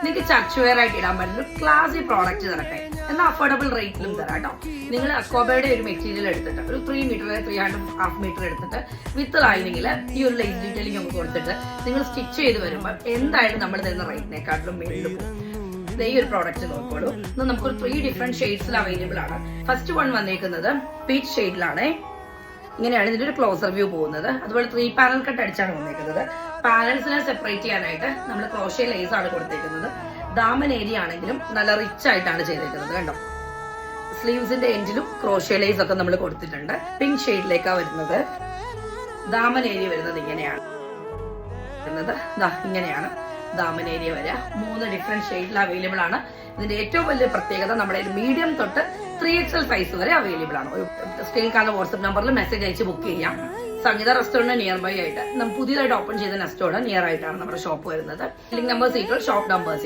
നിങ്ങൾക്ക് church wear ആയിട്ട് ഇടാൻ പറ്റുന്ന ക്ലാസി പ്രോഡക്റ്റ് തരട്ടെ, എന്നാൽ അഫോർഡബിൾ റേറ്റിലും തരാം കേട്ടോ. നിങ്ങൾ അക്കോബയുടെ ഒരു മെറ്റീരിയൽ എടുത്തിട്ട് ഒരു 3 മീറ്റർ 3.5 മീറ്റർ എടുത്തിട്ട് വിത്ത് ലൈനിങ്ങിൽ ഈ ഒരു ലേസ് ഡീറ്റെയിലിംഗ് ഒക്കെ കൊടുത്തിട്ട് നിങ്ങൾ സ്റ്റിച്ച് ചെയ്ത് വരുമ്പോൾ എന്തായാലും നമ്മൾ തരുന്ന റേറ്റിനെക്കാട്ടിലും മേളിൽ പോകും. ഈ ഒരു പ്രോഡക്റ്റ് നോക്കോളൂ. നമുക്കൊരു 3 ഡിഫറെന്റ് ഷെയ്ഡ്സിൽ അവൈലബിൾ ആണ്. ഫസ്റ്റ് വൺ വന്നേക്കുന്നത് പീച്ച് ഷെയ്ഡിലാണ്. ഇങ്ങനെയാണ് ഇതിന്റെ ഒരു ക്ലോസർ വ്യൂ പോകുന്നത്. അതുപോലെ 3 പാനൽ കട്ട് അടിച്ചാണ് വന്നേക്കുന്നത്. പാനൽസിനെ സെപ്പറേറ്റ് ചെയ്യാനായിട്ട് നമ്മൾ ക്രോഷ്യ ലേസ് ആണ് കൊടുത്തേക്കുന്നത്. ദാമൻ ഏരിയ ആണെങ്കിലും നല്ല റിച്ച് ആയിട്ടാണ് ചെയ്തേക്കുന്നത് കണ്ടോ. സ്ലീവ്സിന്റെ എൻഡിലും ക്രോഷ്യ ലേസ് ഒക്കെ നമ്മൾ കൊടുത്തിട്ടുണ്ട്. പിങ്ക് ഷെയ്ഡിലേക്കാണ് വരുന്നത്. ദാമൻ ഏരിയ വരുന്നത് ഇങ്ങനെയാണ്. ഇങ്ങനെയാണ് ദാമൻ ഏരിയ വരിക. 3 ഡിഫറെന്റ് ഷെയ്ഡിൽ അവൈലബിൾ ആണ്. ഇതിന്റെ ഏറ്റവും വലിയ പ്രത്യേകത നമ്മുടെ മീഡിയം തൊട്ട് 3XL സൈസ് വരെ അവൈലബിൾ ആണ്. ഒരു സ്ക്രീനിൽ കാണുന്ന വാട്സ്ആപ്പ് നമ്പറിൽ മെസ്സേജ് അയച്ച് ബുക്ക് ചെയ്യാം. സംഗീത റെസ്റ്റോറന്റ് നിയർ ബൈ ആയിട്ട് പുതിയതായിട്ട് ഓപ്പൺ ചെയ്ത നെസ്റ്റോട് നിയർ ആയിട്ടാണ് നമ്മുടെ ഷോപ്പ് വരുന്നത്. Link number 6 shop number 6.